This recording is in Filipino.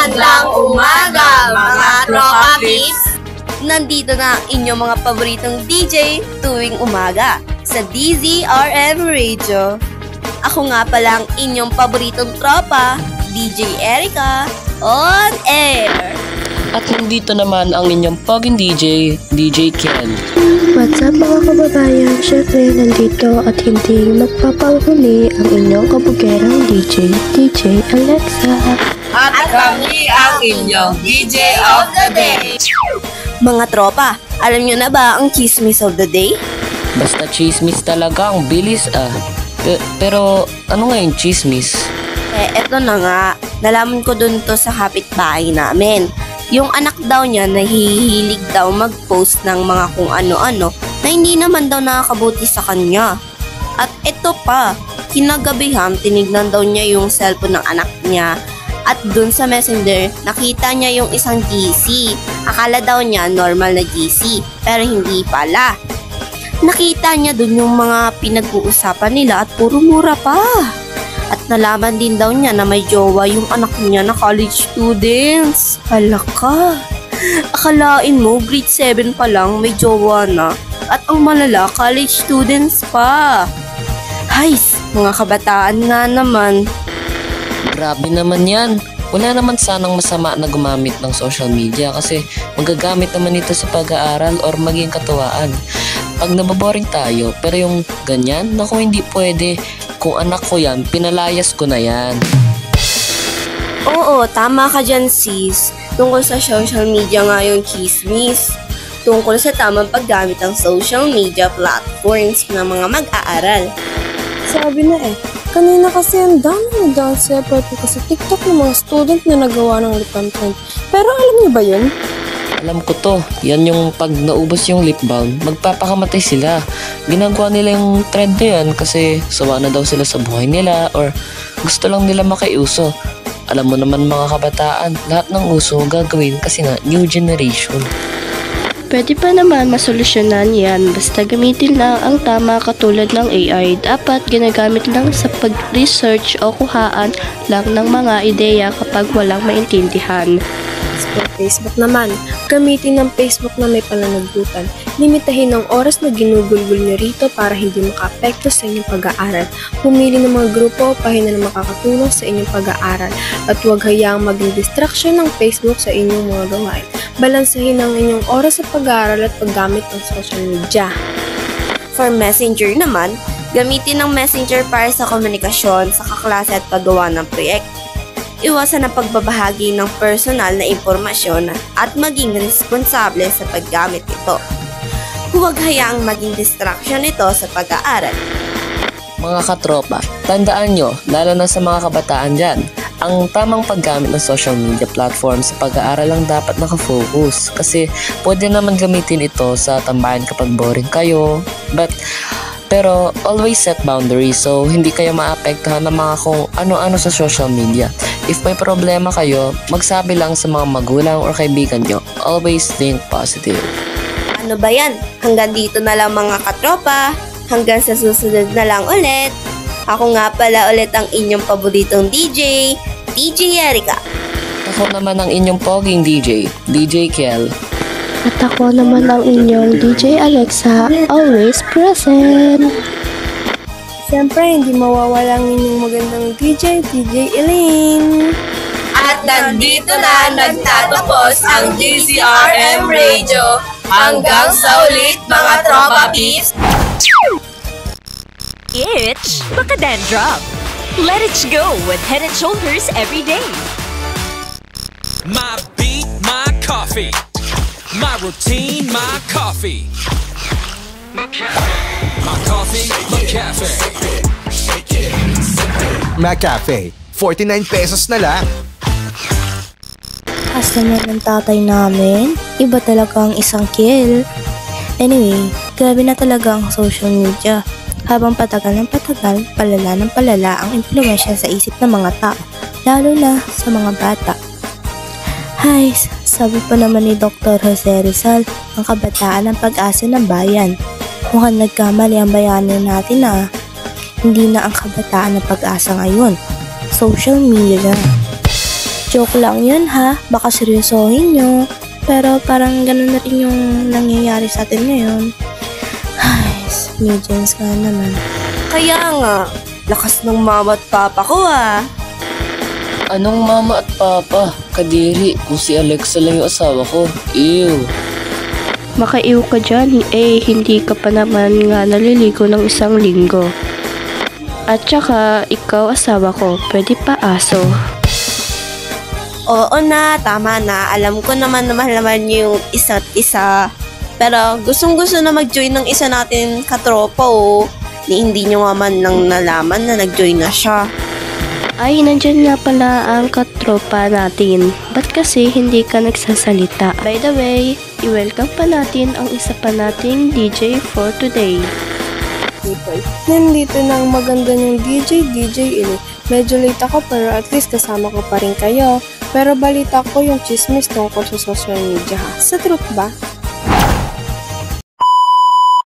Magandang umaga, mga tropa peeps! Nandito na ang inyong mga paboritong DJ tuwing umaga sa DZRM Radio. Ako nga pala ang inyong paboritong tropa, DJ Erica, on air! At nandito naman ang inyong poging DJ, DJ Ken. What's up mga kababayan? Syempre nandito at hindi magpapahuli ang inyong kabugerang DJ, DJ Alexa. At kami ang inyong DJ of the day. Mga tropa, alam nyo na ba ang chismis of the day? Basta chismis talaga, ang bilis ah. Pero ano nga yung chismis? Eto na nga, nalaman ko dun to sa kapitbahay namin. Yung anak daw niya nahihilig daw mag-post ng mga kung ano-ano na hindi naman daw nakakabuti sa kanya. At ito pa, kinagabihan tinignan daw niya yung cellphone ng anak niya at dun sa messenger nakita niya yung isang GC. Akala daw niya normal na GC pero hindi pala. Nakita niya dun yung mga pinag-uusapan nila at puro mura pa. At nalaman din daw niya na may jowa yung anak niya na college students. Hala ka. Akalain mo, grade 7 pa lang may jowa na. At ang malala, college students pa. Hays, mga kabataan nga naman. Grabe naman yan. Wala naman sanang masama na gumamit ng social media kasi magagamit naman ito sa pag-aaral or maging katuwaan. Pag nababoring tayo, pero yung ganyan, naku hindi pwede. Kung anak ko yan, pinalayas ko na yan. Oo, tama ka dyan sis. Tungkol sa social media nga yung chismis. Tungkol sa tamang paggamit ng social media platforms ng mga mag-aaral. Sabi na kanina kasi ang dami na dance effort ko sa TikTok ng mga student na nagawa ng lip balm trend. Pero alam niyo ba yun? Alam ko to, yan yung pag naubos yung lip balm, magpapakamatay sila. Ginagawa nila yung trend na yan kasi sawa na daw sila sa buhay nila or gusto lang nila makiuso. Alam mo naman mga kabataan, lahat ng uso gagawin kasi nga new generation. Pwede pa naman masolusyonan yan basta gamitin lang ang tama katulad ng AI. Dapat ginagamit lang sa pag-research o kuhaan lang ng mga ideya kapag walang maintindihan. For Facebook naman, gamitin ng Facebook na may pananagutan. Limitahin ang oras na ginugulgul nyo rito para hindi maka-apekto sa inyong pag-aaral. Pumili ng mga grupo o pahina na makakatulong sa inyong pag-aaral. At huwag hayaang maging distraction ng Facebook sa inyong mga gawain. Balansahin ang inyong oras sa pag-aaral at paggamit ng social media. For Messenger naman, gamitin ng Messenger para sa komunikasyon sa kaklase at paggawa ng proyekto. Iwasan ang pagbabahagi ng personal na impormasyon at maging responsable sa paggamit nito. Huwag hayaang maging distraction ito sa pag-aaral. Mga katropa, tandaan nyo, lalo na sa mga kabataan dyan, ang tamang paggamit ng social media platform sa pag-aaral lang dapat nakafocus kasi pwede naman gamitin ito sa tambayan kapag boring kayo. Pero always set boundaries so hindi kayo maapektuhan ng mga kung ano-ano sa social media. If may problema kayo, magsabi lang sa mga magulang or kaibigan nyo. Always think positive. Ano ba yan? Hanggang dito na lang mga katropa. Hanggang sa susunod na lang ulit. Ako nga pala ulit ang inyong paboritong DJ, DJ Erica. Ako naman ang inyong poging DJ, DJ Kel. At ako naman ang inyong DJ Alexa, always present. Siyempre, hindi mawawala ang inyong magandang DJ, DJ Elaine. At nandito na nagtatapos ang DZRM Radio. Hanggang sa ulit mga tropa peeps. Itch, baka dandruff. Let it go with Head & Shoulders every day. My beat, my coffee. My routine, my coffee. My coffee, my cafe. McCafe, 49 pesos na lang. As naman ng tatay namin, iba talaga ang isang kill. Anyway, grabe na talaga ang social media. Habang patagal ng patagal, palala ng palala ang impluwensya sa isip ng mga tao, lalo na sa mga bata. Hay, sabi pa naman ni Dr. Jose Rizal, ang kabataan ang pag-asa ng bayan. Mukhang nagkamali ang bayanin natin na hindi na ang kabataan ang pag-asa ngayon. Social media. Joke lang yun ha, baka seryosohin nyo. Pero parang ganun na rin yung nangyayari sa atin ngayon. Ay, medians nga naman. Kaya nga, lakas ng mama at papa ko ah. Anong mama at papa? Kadiri, kung si Alexa lang yung asawa ko. Ew. Makaiw ka dyan, hindi ka pa naman nga naliligo ng 1 linggo. At saka, ikaw asawa ko, pwede pa aso. Oo na, tama na. Alam ko naman na mahal naman yung isa't isa. Pero gustong-gusto na mag-join ng isa natin katropa oh. Hindi nyo nga man lang nalaman na nag-join na siya. Ay, nandyan nga pala ang katropa natin. Ba't kasi hindi ka nagsasalita? By the way, i-welcome pa natin ang isa pa nating DJ for today. Nandito na ang maganda niyong DJ ini. Medyo late ako pero at least kasama ko pa rin kayo. Pero balita ko yung chismis tungkol sa social media ha. Sa truth ba?